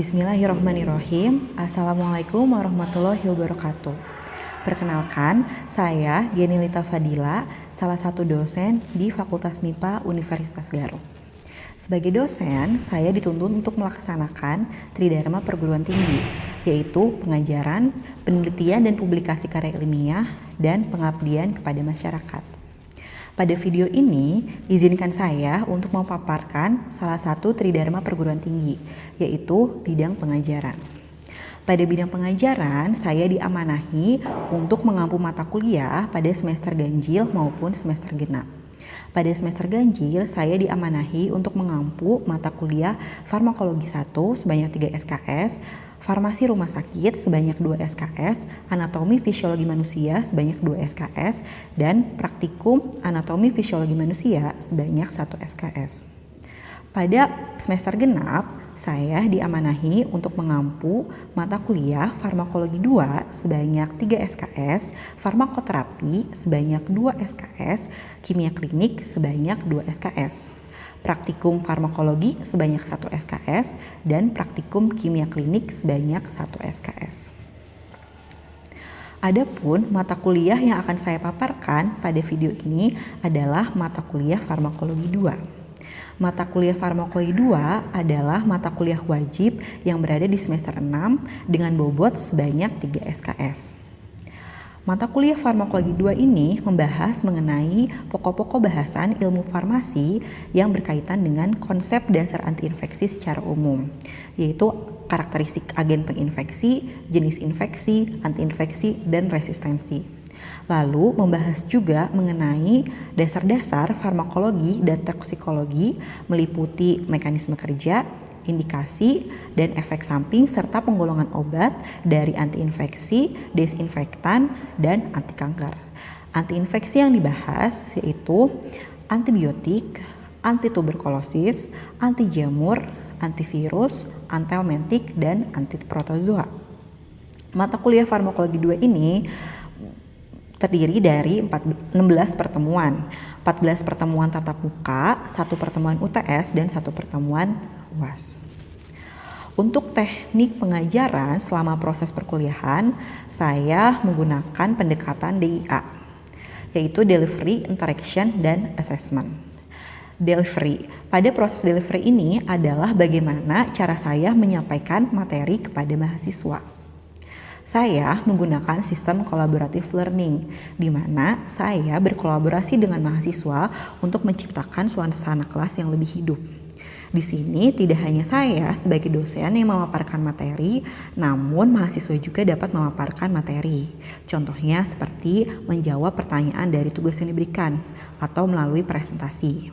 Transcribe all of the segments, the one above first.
Bismillahirrahmanirrahim. Assalamualaikum warahmatullahi wabarakatuh. Perkenalkan, saya Geni Lita Fadila, salah satu dosen di Fakultas MIPA Universitas Garut. Sebagai dosen, saya dituntun untuk melaksanakan Tridharma Perguruan Tinggi, yaitu pengajaran, penelitian dan publikasi karya ilmiah, dan pengabdian kepada masyarakat. Pada video ini, izinkan saya untuk memaparkan salah satu Tridharma Perguruan Tinggi, yaitu bidang pengajaran. Pada bidang pengajaran, saya diamanahi untuk mengampu mata kuliah pada semester ganjil maupun semester genap. Pada semester ganjil, saya diamanahi untuk mengampu mata kuliah Farmakologi 1 sebanyak 3 SKS, Farmasi Rumah Sakit sebanyak 2 SKS, Anatomi Fisiologi Manusia sebanyak 2 SKS, dan Praktikum Anatomi Fisiologi Manusia sebanyak 1 SKS. Pada semester genap, saya diamanahi untuk mengampu mata kuliah Farmakologi 2 sebanyak 3 SKS, Farmakoterapi sebanyak 2 SKS, Kimia Klinik sebanyak 2 SKS. Praktikum farmakologi sebanyak 1 SKS, dan praktikum kimia klinik sebanyak 1 SKS. Adapun mata kuliah yang akan saya paparkan pada video ini adalah mata kuliah farmakologi 2. Mata kuliah farmakologi 2 adalah mata kuliah wajib yang berada di semester 6 dengan bobot sebanyak 3 SKS. Mata kuliah farmakologi 2 ini membahas mengenai pokok-pokok bahasan ilmu farmasi yang berkaitan dengan konsep dasar antiinfeksi secara umum, yaitu karakteristik agen penginfeksi, jenis infeksi, antiinfeksi, dan resistensi. Lalu membahas juga mengenai dasar-dasar farmakologi dan toksikologi meliputi mekanisme kerja, indikasi, dan efek samping serta penggolongan obat dari antiinfeksi, desinfektan, dan anti kanker. Antiinfeksi yang dibahas yaitu antibiotik, antituberkulosis, anti jamur, antivirus, antihelmintik, dan antiprotozoa. Mata kuliah farmakologi 2 ini terdiri dari 16 pertemuan. 14 pertemuan tatap muka, 1 pertemuan UTS, dan 1 pertemuan UAS. Untuk teknik pengajaran selama proses perkuliahan, saya menggunakan pendekatan DIA, yaitu Delivery, Interaction, dan Assessment. Delivery. Pada proses delivery ini adalah bagaimana cara saya menyampaikan materi kepada mahasiswa. Saya menggunakan sistem collaborative learning, di mana saya berkolaborasi dengan mahasiswa untuk menciptakan suasana kelas yang lebih hidup. Di sini tidak hanya saya sebagai dosen yang memaparkan materi, namun mahasiswa juga dapat memaparkan materi. Contohnya seperti menjawab pertanyaan dari tugas yang diberikan atau melalui presentasi.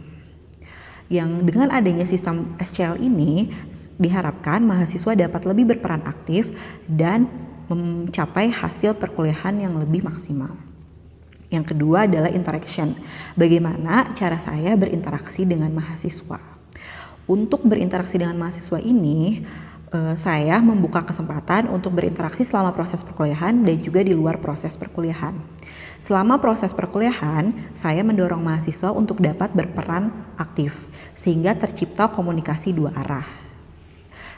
Yang dengan adanya sistem SCL ini diharapkan mahasiswa dapat lebih berperan aktif dan mencapai hasil perkuliahan yang lebih maksimal. Yang kedua adalah interaction. Bagaimana cara saya berinteraksi dengan mahasiswa? Untuk berinteraksi dengan mahasiswa ini, saya membuka kesempatan untuk berinteraksi selama proses perkuliahan dan juga di luar proses perkuliahan. Selama proses perkuliahan, saya mendorong mahasiswa untuk dapat berperan aktif, sehingga tercipta komunikasi dua arah.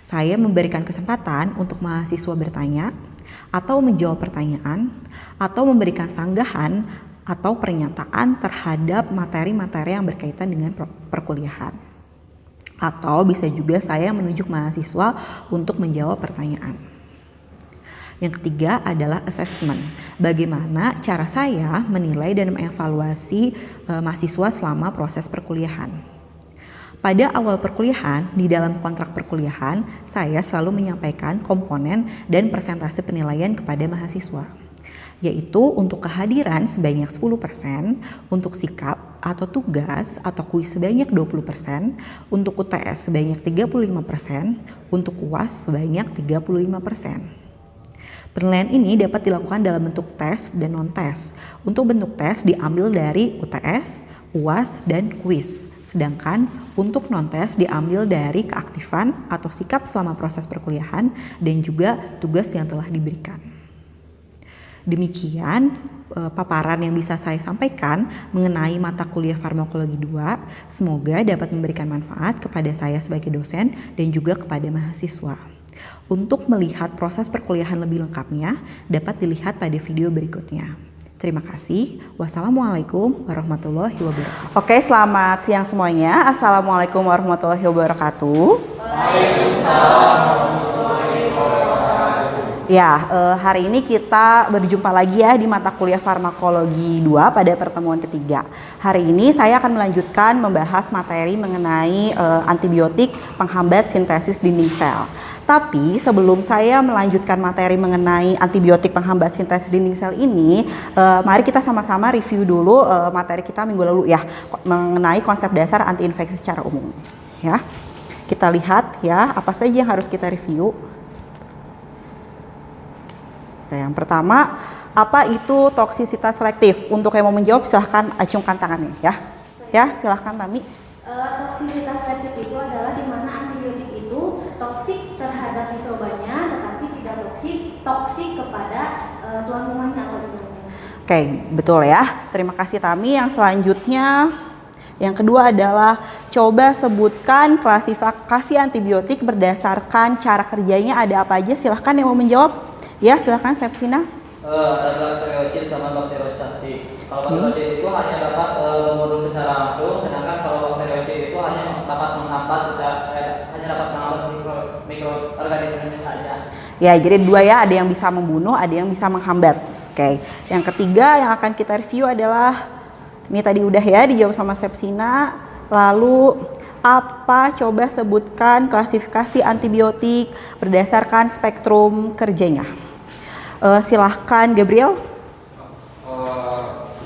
Saya memberikan kesempatan untuk mahasiswa bertanya, atau menjawab pertanyaan, atau memberikan sanggahan atau pernyataan terhadap materi-materi yang berkaitan dengan perkuliahan. Atau bisa juga saya menunjuk mahasiswa untuk menjawab pertanyaan. Yang ketiga adalah assessment. Bagaimana cara saya menilai dan mengevaluasi mahasiswa selama proses perkuliahan. Pada awal perkuliahan, di dalam kontrak perkuliahan, saya selalu menyampaikan komponen dan persentase penilaian kepada mahasiswa, yaitu untuk kehadiran sebanyak 10%, untuk sikap atau tugas atau kuis sebanyak 20%, untuk UTS sebanyak 35%, untuk UAS sebanyak 35%. Penilaian ini dapat dilakukan dalam bentuk tes dan non-tes. Untuk bentuk tes diambil dari UTS, UAS, dan kuis. Sedangkan untuk non-tes diambil dari keaktifan atau sikap selama proses perkuliahan dan juga tugas yang telah diberikan. Demikian paparan yang bisa saya sampaikan mengenai mata kuliah farmakologi 2. Semoga dapat memberikan manfaat kepada saya sebagai dosen dan juga kepada mahasiswa. Untuk melihat proses perkuliahan lebih lengkapnya, dapat dilihat pada video berikutnya. Terima kasih. Wassalamualaikum warahmatullahi wabarakatuh. Oke, selamat siang semuanya. Assalamualaikum warahmatullahi wabarakatuh. Waalaikumsalam warahmatullahi wabarakatuh. Ya, hari ini kita berjumpa lagi ya di mata kuliah farmakologi 2 pada pertemuan ketiga. Hari ini saya akan melanjutkan membahas materi mengenai antibiotik penghambat sintesis dinding sel. Tapi sebelum saya melanjutkan materi mengenai antibiotik penghambat sintesis dinding sel ini, mari kita sama-sama review dulu materi kita minggu lalu ya, mengenai konsep dasar antiinfeksi secara umum. Ya, kita lihat ya apa saja yang harus kita review. Nah, yang pertama, apa itu toksisitas selektif? Untuk yang mau menjawab silahkan acungkan tangannya ya. Ya, silahkan Tami. Toksisitas selektif itu adalah di mana antibiotik itu toksik terhadap mikrobanya, tetapi tidak toksik kepada tuan rumahnya atau mikrobanya. Oke, betul ya. Terima kasih Tami. Yang selanjutnya, yang kedua adalah coba sebutkan klasifikasi antibiotik berdasarkan cara kerjanya ada apa aja. Silahkan yang mau menjawab. Ya, silahkan Sepsina. Ada bakteriosid sama bakteriostatik. Kalau bakteriosid itu hanya dapat membunuh secara langsung, sedangkan kalau bakteriosid itu hanya dapat menghambat mikroorganismenya saja. Ya, jadi dua ya, ada yang bisa membunuh, ada yang bisa menghambat. Oke. Yang ketiga yang akan kita review adalah ini tadi udah ya dijawab sama Sepsina. Lalu apa? Coba sebutkan klasifikasi antibiotik berdasarkan spektrum kerjanya. Silahkan Gabriel.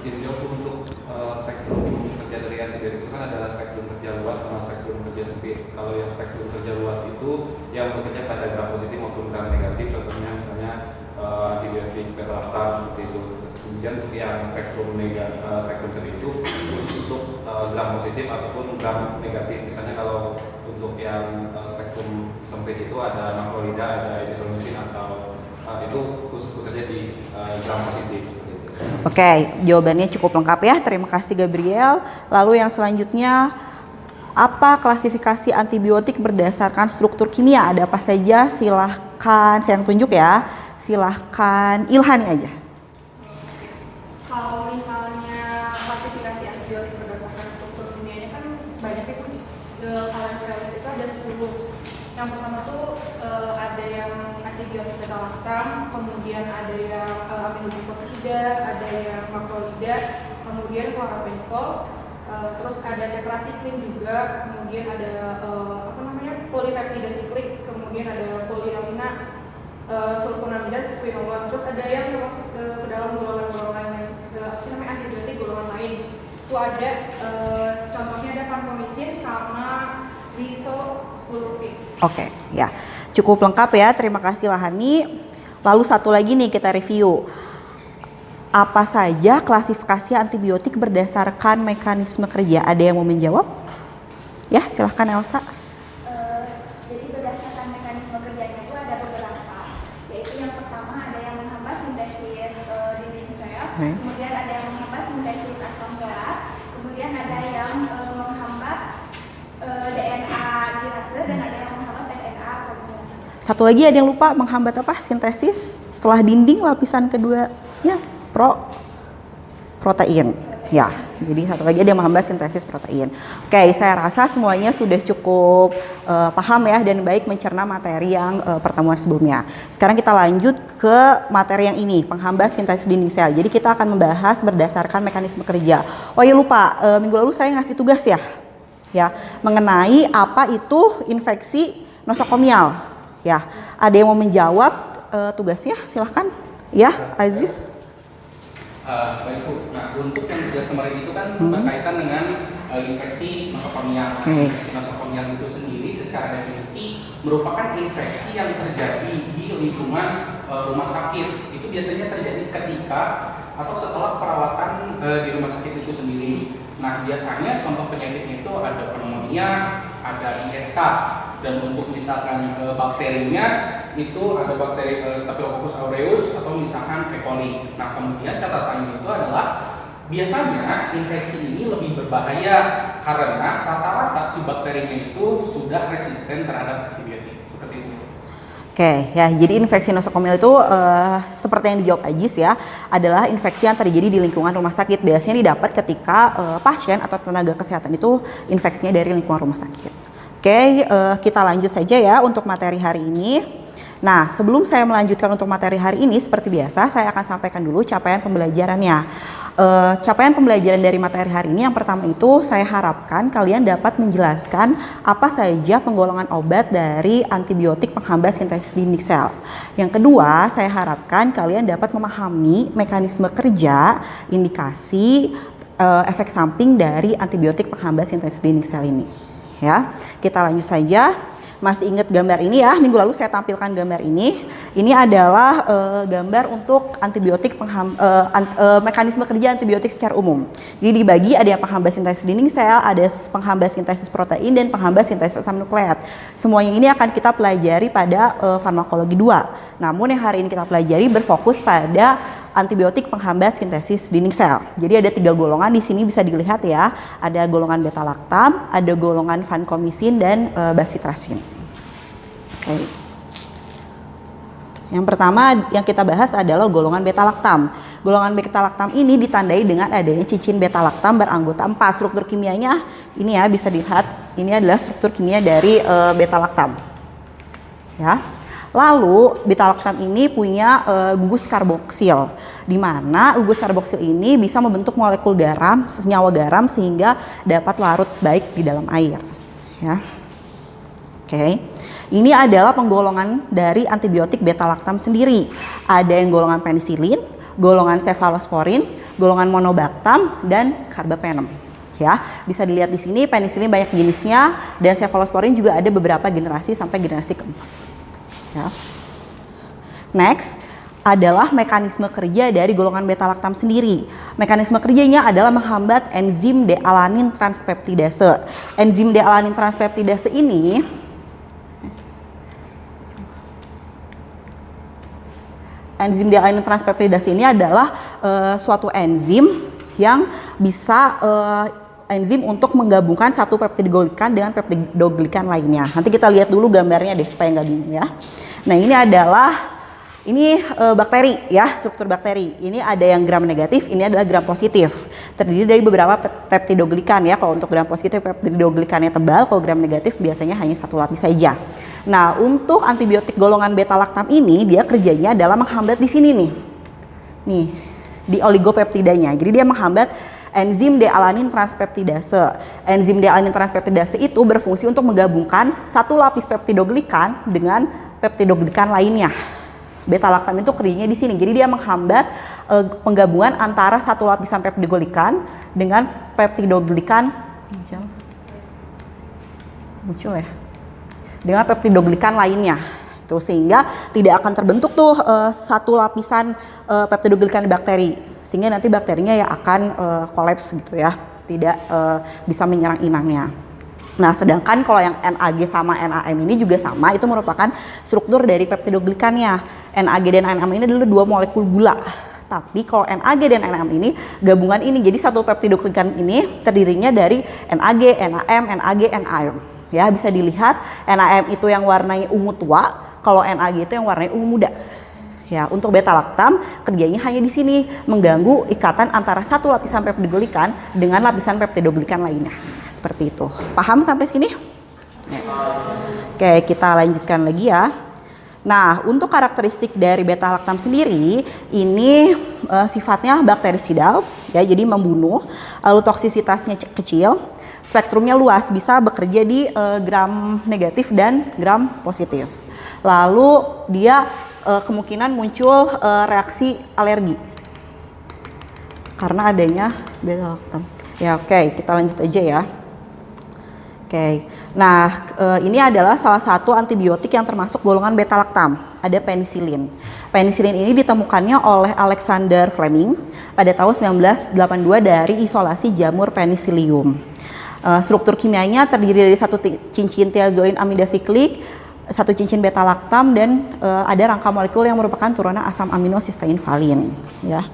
Jadi untuk spektrum kerja dari antibiotik itu kan adalah spektrum kerja luas sama spektrum kerja sempit. Kalau yang spektrum kerja luas itu yang bekerja pada gram positif maupun gram negatif, contohnya misalnya antibiotik beta-lactam seperti itu. Kemudian untuk yang spektrum sempit itu khusus untuk gram positif ataupun gram negatif. Misalnya kalau untuk yang spektrum sempit itu ada makrolida, ada erythromycin atau itu khusus bekerja di gram positif. Oke, jawabannya cukup lengkap ya. Terima kasih Gabriel. Lalu yang selanjutnya, apa klasifikasi antibiotik berdasarkan struktur kimia? Ada apa saja? Silahkan, saya yang tunjuk ya. Silahkan Ilhani aja. Kalau misalnya klasifikasi antibiotik berdasarkan struktur kimianya kan banyak itu. Kalau antibiotik itu ada 10. Yang pertama tuh ada yang antibiotik beta-lactam, kemudian ada yang aminoglikosida, ada yang makrolida, kemudian chloraphenicol, terus ada tetrasiklin juga, kemudian ada polipeptida siklik, kemudian ada poliamina, sulfonamida, quinolone, terus ada yang masuk ke dalam golongan-golongan yang antibiotik golongan lain. Itu ada contohnya ada vancomycin sama lisofulvin. Oke, ya. Cukup lengkap ya. Terima kasih Lahani. Lalu satu lagi nih kita review. Apa saja klasifikasi antibiotik berdasarkan mekanisme kerja? Ada yang mau menjawab? Ya, silahkan Elsa. Jadi berdasarkan mekanisme kerjanya itu ada beberapa, yaitu yang pertama ada yang menghambat sintesis dinding sel, kemudian ada yang menghambat sintesis asam folat, kemudian ada yang menghambat DNA dirase, dan ada yang menghambat DNA polimerase. Satu lagi ada yang lupa, menghambat apa? Sintesis setelah dinding lapisan kedua ya, protein. Ya, jadi satu lagi ada yang menghambat sintesis protein. Oke, saya rasa semuanya sudah cukup paham ya dan baik mencerna materi yang pertemuan sebelumnya. Sekarang kita lanjut ke materi yang ini, penghambat sintesis dinding sel. Jadi kita akan membahas berdasarkan mekanisme kerja. Oh ya lupa, minggu lalu saya ngasih tugas ya mengenai apa itu infeksi nosokomial. Ya, ada yang mau menjawab tugasnya? Silahkan. Ya, Aziz. Baik Bu, nah untuk yang tugas kemarin itu kan berkaitan dengan infeksi nosokomial. Infeksi nosokomial itu sendiri secara definisi merupakan infeksi yang terjadi di lingkungan rumah sakit. Itu biasanya terjadi ketika atau setelah perawatan di rumah sakit itu sendiri. Nah biasanya contoh penyakitnya itu ada pneumonia, ada ISK, dan untuk misalkan bakterinya itu ada bakteri Staphylococcus aureus atau misalkan E. coli. Nah kemudian catatannya itu adalah biasanya infeksi ini lebih berbahaya karena rata-rata si bakterinya itu sudah resisten terhadap antibiotik. Seperti itu. Oke, ya, jadi infeksi nosokomial itu seperti yang dijawab Ajis ya, adalah infeksi yang terjadi di lingkungan rumah sakit. Biasanya didapat ketika pasien atau tenaga kesehatan itu infeksinya dari lingkungan rumah sakit. Oke, kita lanjut saja ya untuk materi hari ini. Nah, sebelum saya melanjutkan untuk materi hari ini, seperti biasa saya akan sampaikan dulu capaian pembelajarannya. Capaian pembelajaran dari materi hari ini yang pertama itu saya harapkan kalian dapat menjelaskan apa saja penggolongan obat dari antibiotik penghambat sintesis dinding sel. Yang kedua, saya harapkan kalian dapat memahami mekanisme kerja, indikasi, efek samping dari antibiotik penghambat sintesis dinding sel ini. Ya, kita lanjut saja. Masih ingat gambar ini ya, minggu lalu saya tampilkan gambar ini. Ini adalah gambar untuk antibiotik mekanisme kerja antibiotik secara umum. Jadi dibagi ada yang penghambat sintesis dinding sel, ada penghambat sintesis protein, dan penghambat sintesis asam nukleat. Semuanya ini akan kita pelajari pada farmakologi 2. Namun yang hari ini kita pelajari berfokus pada antibiotik penghambat sintesis dinding sel. Jadi ada 3 golongan di sini bisa dilihat ya. Ada golongan beta laktam, ada golongan vancomycin, dan bacitracin. Oke. Yang pertama yang kita bahas adalah golongan beta laktam. Golongan beta laktam ini ditandai dengan adanya cincin beta laktam beranggota 4. Struktur kimianya ini ya bisa dilihat. Ini adalah struktur kimia dari beta laktam. Ya. Lalu beta laktam ini punya gugus karboksil, di mana gugus karboksil ini bisa membentuk molekul garam, senyawa garam sehingga dapat larut baik di dalam air. Ya, oke. Ini adalah penggolongan dari antibiotik beta laktam sendiri. Ada yang golongan penisilin, golongan cefalosporin, golongan monobactam, dan carbapenem. Ya, bisa dilihat di sini penisilin banyak jenisnya dan cefalosporin juga ada beberapa generasi sampai generasi keempat. Ya. Next adalah mekanisme kerja dari golongan beta laktam sendiri. Mekanisme kerjanya adalah menghambat enzim D-alanin transpeptidase. Enzim D-alanin transpeptidase ini adalah suatu enzim yang bisa enzim untuk menggabungkan satu peptidoglikan dengan peptidoglikan lainnya. Nanti kita lihat dulu gambarnya deh supaya nggak bingung ya. Nah, ini adalah bakteri ya, struktur bakteri. Ini ada yang gram negatif, ini adalah gram positif. Terdiri dari beberapa peptidoglikan ya. Kalau untuk gram positif peptidoglikannya tebal, kalau gram negatif biasanya hanya satu lapis saja. Nah, untuk antibiotik golongan beta laktam ini dia kerjanya adalah menghambat di sini nih. Nih, di oligopeptidanya. Jadi dia menghambat enzim D-alanin transpeptidase. Enzim D-alanin transpeptidase itu berfungsi untuk menggabungkan satu lapis peptidoglikan dengan peptidoglikan lainnya. Beta laktam itu kerjanya di sini. Jadi dia menghambat penggabungan antara satu lapisan peptidoglikan dengan peptidoglikan muncul ya. Dengan peptidoglikan lainnya. Tuh, sehingga tidak akan terbentuk tuh satu lapisan peptidoglikan bakteri. Sehingga nanti bakterinya ya akan kolaps gitu ya. Tidak bisa menyerang inangnya. Nah, sedangkan kalau yang NAG sama NAM ini juga sama, itu merupakan struktur dari peptidoglikannya. NAG dan NAM ini adalah 2 molekul gula. Tapi kalau NAG dan NAM ini gabungan ini, jadi satu peptidoglikan ini terdirinya dari NAG, NAM, NAG, NAM. Ya, bisa dilihat NAM itu yang warnanya ungu tua, kalau NAG itu yang warnanya ungu muda. Ya, untuk beta laktam kerjanya hanya di sini, mengganggu ikatan antara satu lapisan peptidoglikan dengan lapisan peptidoglikan lainnya. Seperti itu. Paham sampai sini? Oke, kita lanjutkan lagi ya. Nah, untuk karakteristik dari beta laktam sendiri, ini sifatnya bakterisidal, ya, jadi membunuh. Lalu toksisitasnya kecil, spektrumnya luas, bisa bekerja di gram negatif dan gram positif. Lalu dia kemungkinan muncul reaksi alergi karena adanya beta laktam. Ya, oke, kita lanjut aja ya. Oke, nah ini adalah salah satu antibiotik yang termasuk golongan beta laktam. Ada penisilin. Penisilin ini ditemukannya oleh Alexander Fleming pada tahun 1982 dari isolasi jamur Penicillium. Struktur kimianya terdiri dari satu cincin thiazolin amida siklik, satu cincin beta laktam, dan ada rangka molekul yang merupakan turunan asam amino sistein valin. Ya,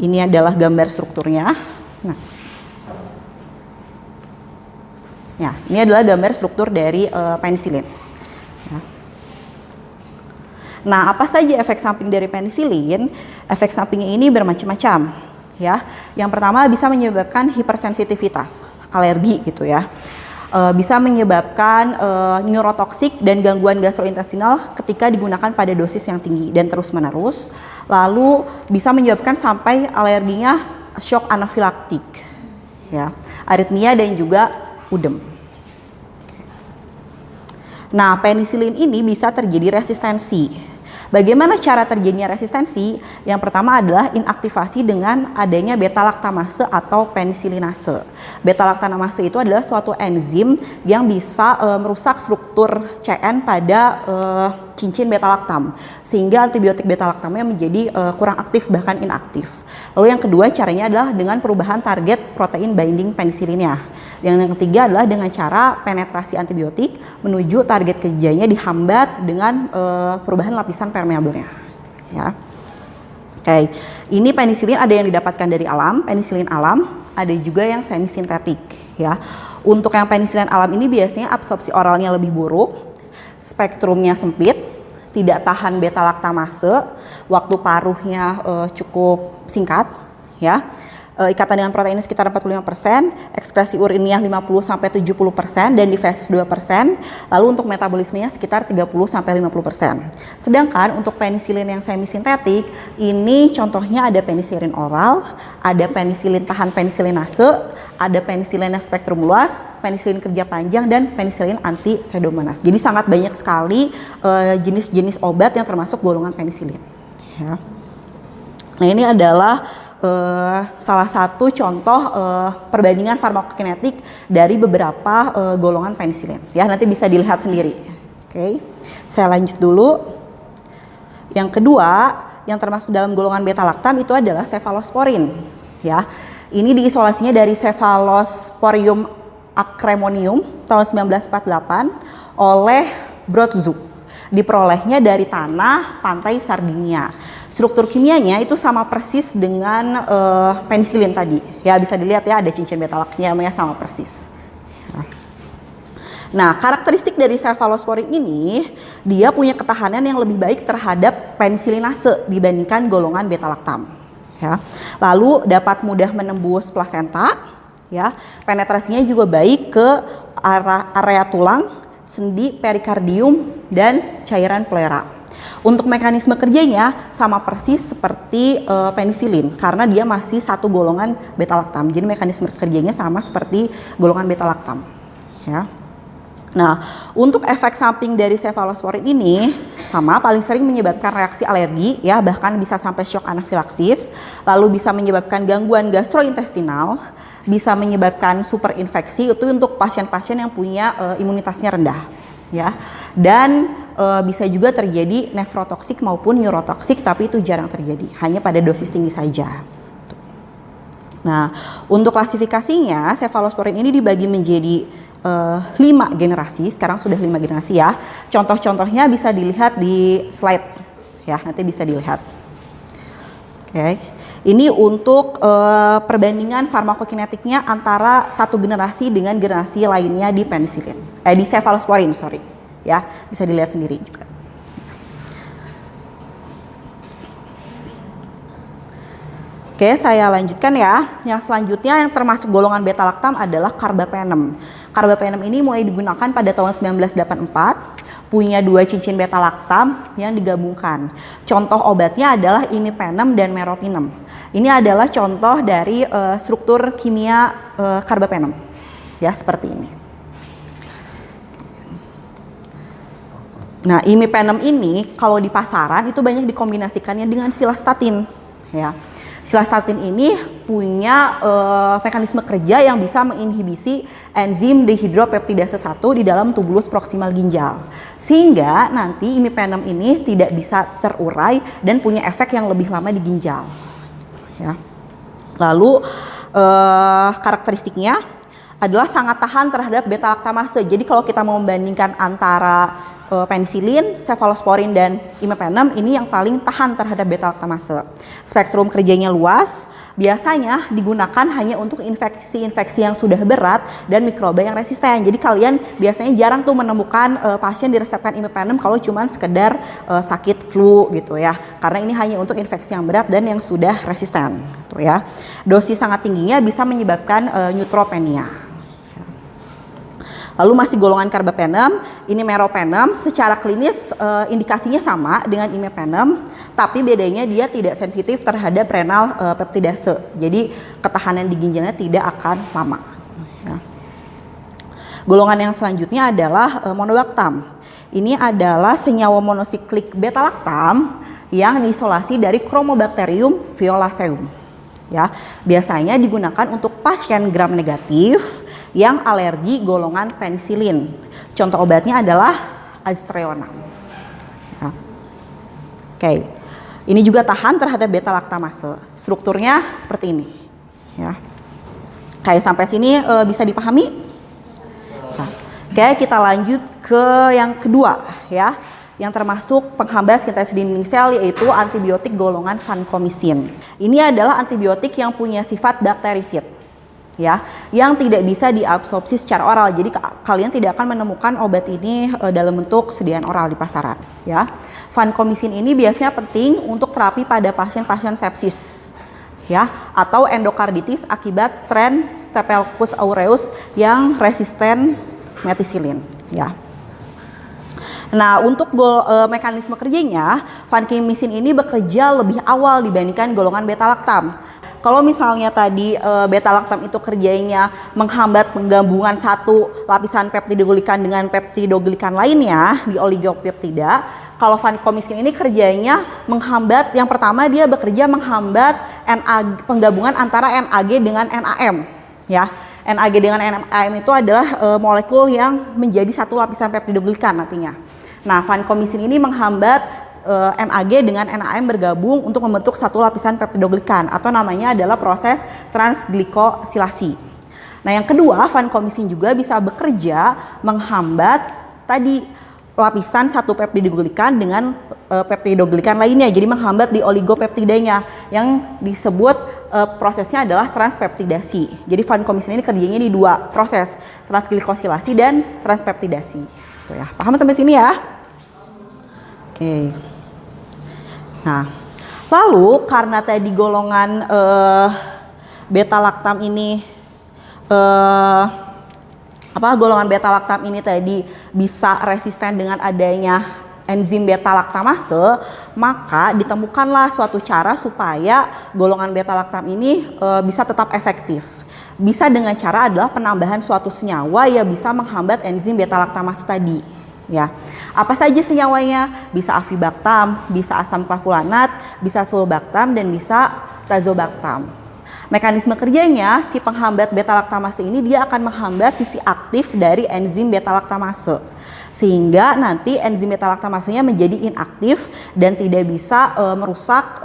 ini adalah gambar strukturnya. Nah. Ya, ini adalah gambar struktur dari penisilin. Ya. Nah, apa saja efek samping dari penisilin? Efek sampingnya ini bermacam-macam, ya. Yang pertama bisa menyebabkan hipersensitivitas, alergi gitu ya. Bisa menyebabkan neurotoksik dan gangguan gastrointestinal ketika digunakan pada dosis yang tinggi dan terus-menerus. Lalu bisa menyebabkan sampai alerginya shock anafilaktik, ya, aritmia dan juga udem. Nah, penisilin ini bisa terjadi resistensi. Bagaimana cara terjadinya resistensi? Yang pertama adalah inaktivasi dengan adanya beta-laktamase atau penisilinase. Beta-laktamase itu adalah suatu enzim yang bisa merusak struktur CN pada cincin beta-laktam, sehingga antibiotik beta-laktamnya menjadi kurang aktif bahkan inaktif. Lalu yang kedua caranya adalah dengan perubahan target protein binding penisilinnya. Yang ketiga adalah dengan cara penetrasi antibiotik menuju target kerjanya dihambat dengan perubahan lapisan permeabelnya. Ya. Oke, ini penisilin ada yang didapatkan dari alam, penisilin alam, ada juga yang semi sintetik. Ya, untuk yang penisilin alam ini biasanya absorpsi oralnya lebih buruk, spektrumnya sempit, tidak tahan beta-laktamase, waktu paruhnya cukup singkat, ya. Ikatan dengan proteinnya sekitar 45%, ekskresi urinnya 50-70% dan difeses 2%, lalu untuk metabolismenya sekitar 30-50%. Sedangkan untuk penisilin yang semi sintetik, ini contohnya ada penisilin oral, ada penisilin tahan penisilinase, ada penisilin yang spektrum luas, penisilin kerja panjang, dan penisilin anti pseudomonas. Jadi sangat banyak sekali jenis-jenis obat yang termasuk golongan penisilin. Ya. Nah, ini adalah salah satu contoh perbandingan farmakokinetik dari beberapa golongan penisilin. Ya, nanti bisa dilihat sendiri. Oke, saya lanjut dulu. Yang kedua, yang termasuk dalam golongan beta-laktam itu adalah cefalosporin. Ya, ini diisolasinya dari Cephalosporium acremonium tahun 1948 oleh Brodzuk. Diperolehnya dari tanah pantai Sardinia. Struktur kimianya itu sama persis dengan penisilin tadi. Ya, bisa dilihat ya, ada cincin beta-laktamnya sama persis. Nah, karakteristik dari cefalosporin ini, dia punya ketahanan yang lebih baik terhadap penisilinase dibandingkan golongan beta-laktam. Ya. Lalu dapat mudah menembus plasenta, ya. Penetrasinya juga baik ke area tulang, sendi, perikardium, dan cairan pleura. Untuk mekanisme kerjanya sama persis seperti penisilin karena dia masih satu golongan beta-laktam. Jadi mekanisme kerjanya sama seperti golongan beta-laktam. Ya. Nah, untuk efek samping dari cefalosporin ini sama paling sering menyebabkan reaksi alergi, ya, bahkan bisa sampai shock anafilaksis, lalu bisa menyebabkan gangguan gastrointestinal, bisa menyebabkan superinfeksi itu untuk pasien-pasien yang punya imunitasnya rendah. Ya, dan bisa juga terjadi nefrotoksik maupun neurotoksik, tapi itu jarang terjadi, hanya pada dosis tinggi saja. Nah, untuk klasifikasinya cefalosporin ini dibagi menjadi 5 generasi, sekarang sudah 5 generasi ya. Contoh-contohnya bisa dilihat di slide, ya, nanti bisa dilihat. Oke. Ini untuk perbandingan farmakokinetiknya antara satu generasi dengan generasi lainnya di penisilin. Di cefalosporin, sorry. Ya, bisa dilihat sendiri juga. Oke, saya lanjutkan ya. Yang selanjutnya yang termasuk golongan beta-laktam adalah carbapenem. Carbapenem ini mulai digunakan pada tahun 1984. Punya 2 cincin beta-laktam yang digabungkan. Contoh obatnya adalah imipenem dan meropenem. Ini adalah contoh dari struktur kimia carbapenem. Ya, seperti ini. Nah, imipenem ini kalau di pasaran itu banyak dikombinasikannya dengan silastatin. Ya. Silastatin ini punya mekanisme kerja yang bisa menginhibisi enzim dehidropeptidase 1 di dalam tubulus proksimal ginjal. Sehingga nanti imipenem ini tidak bisa terurai dan punya efek yang lebih lama di ginjal. Ya. Lalu karakteristiknya adalah sangat tahan terhadap beta-laktamase. Jadi kalau kita mau membandingkan antara Penisilin, cefalosporin, dan imipenem ini yang paling tahan terhadap beta-laktamase. Spektrum kerjanya luas, biasanya digunakan hanya untuk infeksi-infeksi yang sudah berat dan mikroba yang resisten. Jadi kalian biasanya jarang tuh menemukan pasien diresepkan imipenem kalau cuman sekedar sakit flu gitu ya. Karena ini hanya untuk infeksi yang berat dan yang sudah resisten gitu ya. Dosis sangat tingginya bisa menyebabkan neutropenia. Lalu masih golongan carbapenem, ini meropenem, secara klinis indikasinya sama dengan imipenem, tapi bedanya dia tidak sensitif terhadap renal peptidase. Jadi ketahanan di ginjalnya tidak akan lama. Ya. Golongan yang selanjutnya adalah monobaktam. Ini adalah senyawa monosiklik beta-laktam yang diisolasi dari Chromobacterium violaceum. Ya, biasanya digunakan untuk pasien gram negatif yang alergi golongan penisilin. Contoh obatnya adalah aztreonam. Ya. Oke, ini juga tahan terhadap beta-laktamase. Strukturnya seperti ini. Ya. Kayak sampai sini bisa dipahami? Oke, kita lanjut ke yang kedua ya. Yang termasuk penghambat sintesa dinding sel, yaitu antibiotik golongan vancomycin. Ini adalah antibiotik yang punya sifat bakterisid, ya, yang tidak bisa diabsorpsi secara oral. Jadi kalian tidak akan menemukan obat ini dalam bentuk sediaan oral di pasaran, ya. Vancomycin ini biasanya penting untuk terapi pada pasien-pasien sepsis, ya, atau endokarditis akibat strain Staphylococcus aureus yang resisten methicillin, ya. Nah, untuk mekanisme kerjanya, vancomycin ini bekerja lebih awal dibandingkan golongan beta-laktam. Kalau misalnya tadi beta-laktam itu kerjanya menghambat penggabungan satu lapisan peptidoglikan dengan peptidoglikan lainnya di oligopeptida, kalau vancomycin ini kerjanya menghambat, yang pertama dia bekerja menghambat penggabungan antara NAG dengan NAM, ya. NAG dengan NAM itu adalah molekul yang menjadi satu lapisan peptidoglikan nantinya. Nah, vancomycin ini menghambat NAG dengan NAM bergabung untuk membentuk satu lapisan peptidoglikan, atau namanya adalah proses transglikosilasi. Nah, yang kedua, vancomycin juga bisa bekerja menghambat tadi lapisan satu peptidoglikan dengan peptidoglikan lainnya, jadi menghambat di oligopeptidanya yang disebut prosesnya adalah transpeptidasi. Jadi vancomycin ini kerjanya di dua proses, transglikosilasi dan transpeptidasi. Tuh ya, paham sampai sini ya? Oke. Nah, lalu karena tadi golongan beta-laktam ini golongan beta-laktam ini tadi bisa resisten dengan adanya enzim beta-laktamase, maka ditemukanlah suatu cara supaya golongan beta-laktam ini bisa tetap efektif. Bisa dengan cara adalah penambahan suatu senyawa yang bisa menghambat enzim beta-laktamase tadi. Ya, apa saja senyawanya? Bisa avibactam, bisa asam clavulanat, bisa sulbactam, dan bisa tazobactam. Mekanisme kerjanya, si penghambat beta-laktamase ini dia akan menghambat sisi aktif dari enzim beta-laktamase, sehingga nanti enzim beta-laktamasenya menjadi inaktif dan tidak bisa merusak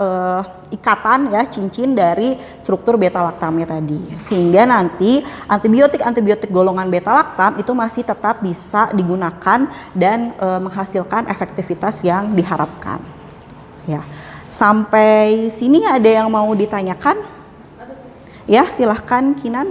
ikatan ya cincin dari struktur beta-laktamnya tadi, sehingga nanti antibiotik golongan beta-laktam itu masih tetap bisa digunakan dan menghasilkan efektivitas yang diharapkan. Ya, sampai sini ada yang mau ditanyakan? Ya, silahkan Kinan.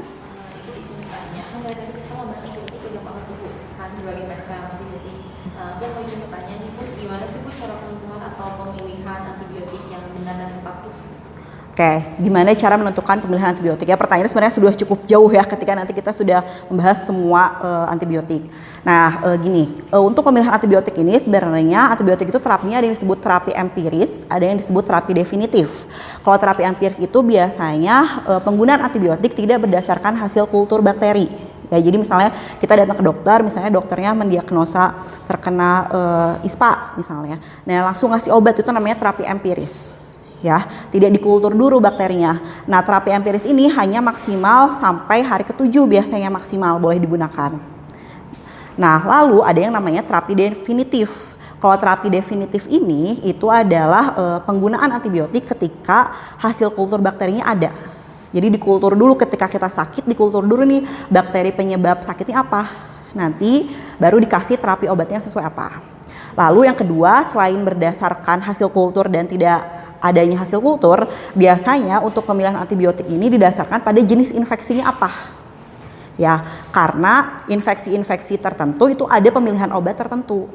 Oke, gimana cara menentukan pemilihan antibiotik? Ya, pertanyaannya sebenarnya sudah cukup jauh ya ketika nanti kita sudah membahas semua antibiotik. Nah, gini, untuk pemilihan antibiotik ini sebenarnya antibiotik itu terapinya ada yang disebut terapi empiris, ada yang disebut terapi definitif. Kalau terapi empiris itu biasanya penggunaan antibiotik tidak berdasarkan hasil kultur bakteri. Ya, jadi misalnya kita datang ke dokter, misalnya dokternya mendiagnosa terkena ISPA misalnya. Nah, langsung ngasih obat itu namanya terapi empiris. Ya, tidak dikultur dulu bakterinya. Nah, terapi empiris ini hanya maksimal sampai hari ke-7 biasanya maksimal boleh digunakan. Nah, lalu ada yang namanya terapi definitif. Kalau terapi definitif ini itu adalah penggunaan antibiotik ketika hasil kultur bakterinya ada. Jadi dikultur dulu ketika kita sakit, dikultur dulu nih bakteri penyebab sakitnya apa. Nanti baru dikasih terapi obatnya sesuai apa. Lalu yang kedua, selain berdasarkan hasil kultur dan tidak adanya hasil kultur, biasanya untuk pemilihan antibiotik ini didasarkan pada jenis infeksinya apa. Ya, karena infeksi-infeksi tertentu itu ada pemilihan obat tertentu.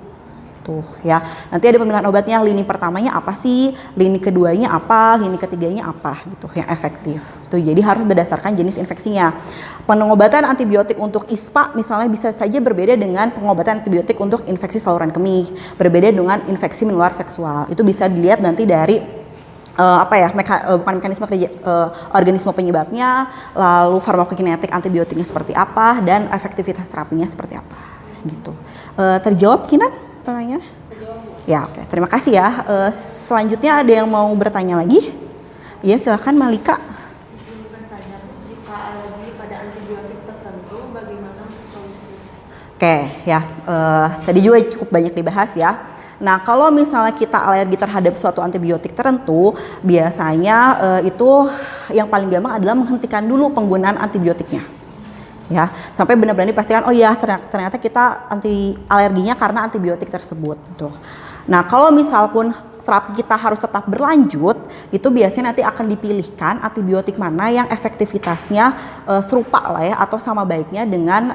Tuh ya, nanti ada pemilihan obatnya, lini pertamanya apa sih, lini keduanya apa, lini ketiganya apa gitu yang efektif. Tuh, jadi harus berdasarkan jenis infeksinya. Pengobatan antibiotik untuk ISPA misalnya bisa saja berbeda dengan pengobatan antibiotik untuk infeksi saluran kemih, berbeda dengan infeksi menular seksual. Itu bisa dilihat nanti dari bukan mekanisme kerja, organisme penyebabnya, lalu farmakokinetik antibiotiknya seperti apa, dan efektivitas terapinya seperti apa gitu. Terjawab Kinan pertanyaannya? Ya, oke. Terima kasih ya. Selanjutnya ada yang mau bertanya lagi? Iya, silakan Malika. Izin bertanya, jika alergi pada antibiotik tertentu, bagaimana solusinya? Oke, ya. Tadi juga cukup banyak dibahas ya. Nah, kalau misalnya kita alergi terhadap suatu antibiotik tertentu, biasanya itu yang paling gampang adalah menghentikan dulu penggunaan antibiotiknya. Ya, sampai benar-benar dipastikan oh ya ternyata kita alerginya karena antibiotik tersebut gitu. Nah, kalau misal pun terapi kita harus tetap berlanjut, itu biasanya nanti akan dipilihkan antibiotik mana yang efektivitasnya serupa lah ya, atau sama baiknya dengan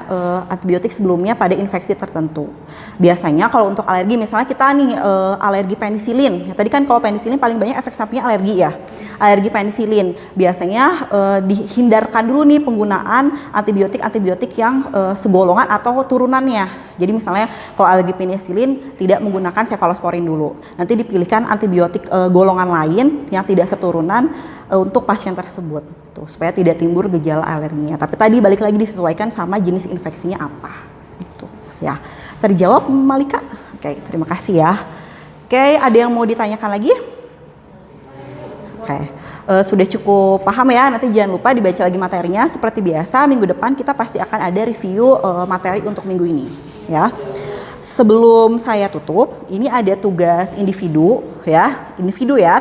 antibiotik sebelumnya pada infeksi tertentu. Biasanya kalau untuk alergi, misalnya kita nih alergi penisilin, ya, tadi kan kalau penisilin paling banyak efek sampingnya alergi ya. Alergi penisilin biasanya dihindarkan dulu nih penggunaan antibiotik yang segolongan atau turunannya. Jadi misalnya kalau alergi penisilin tidak menggunakan cefalosporin dulu. Nanti dipilihkan antibiotik golongan lain yang tidak seturunan untuk pasien tersebut. Tuh, supaya tidak timbul gejala alerginya. Tapi tadi balik lagi disesuaikan sama jenis infeksinya apa. Gitu. Ya. Terjawab Malika? Oke, terima kasih ya. Oke, ada yang mau ditanyakan lagi? Oke. Sudah cukup paham ya, nanti jangan lupa dibaca lagi materinya. Seperti biasa, minggu depan kita pasti akan ada review materi untuk minggu ini. Ya, sebelum saya tutup, ini ada tugas individu ya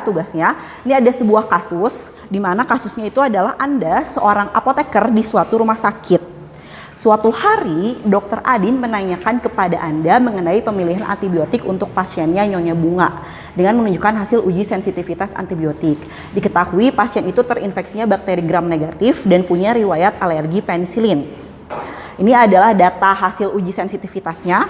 tugasnya. Ini ada sebuah kasus, di mana kasusnya itu adalah Anda seorang apoteker di suatu rumah sakit. Suatu hari, Dokter Adin menanyakan kepada Anda mengenai pemilihan antibiotik untuk pasiennya Nyonya Bunga dengan menunjukkan hasil uji sensitivitas antibiotik. Diketahui pasien itu terinfeksinya bakteri gram negatif dan punya riwayat alergi penisilin. Ini adalah data hasil uji sensitivitasnya.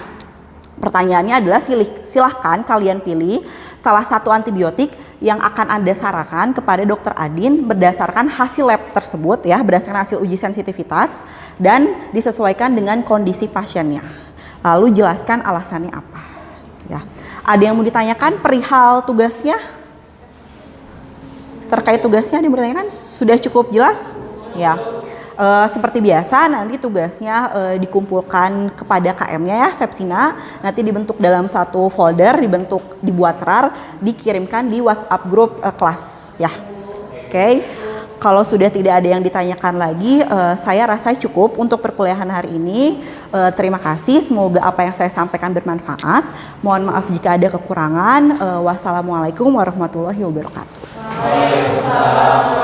Pertanyaannya adalah silahkan kalian pilih salah satu antibiotik yang akan Anda sarankan kepada Dokter Adin berdasarkan hasil lab tersebut ya, berdasarkan hasil uji sensitivitas dan disesuaikan dengan kondisi pasiennya. Lalu jelaskan alasannya apa. Ya. Ada yang mau ditanyakan perihal tugasnya? Terkait tugasnya ada yang bertanyakan? Sudah cukup jelas? Ya. Seperti biasa nanti tugasnya dikumpulkan kepada KM-nya ya, Sepsina, nanti dibentuk dalam satu folder, dibuat RAR, dikirimkan di WhatsApp grup kelas ya. Oke. Kalau sudah tidak ada yang ditanyakan lagi, saya rasa cukup untuk perkuliahan hari ini. Terima kasih, semoga apa yang saya sampaikan bermanfaat. Mohon maaf jika ada kekurangan. Wassalamualaikum warahmatullahi wabarakatuh. Waalaikumsalam.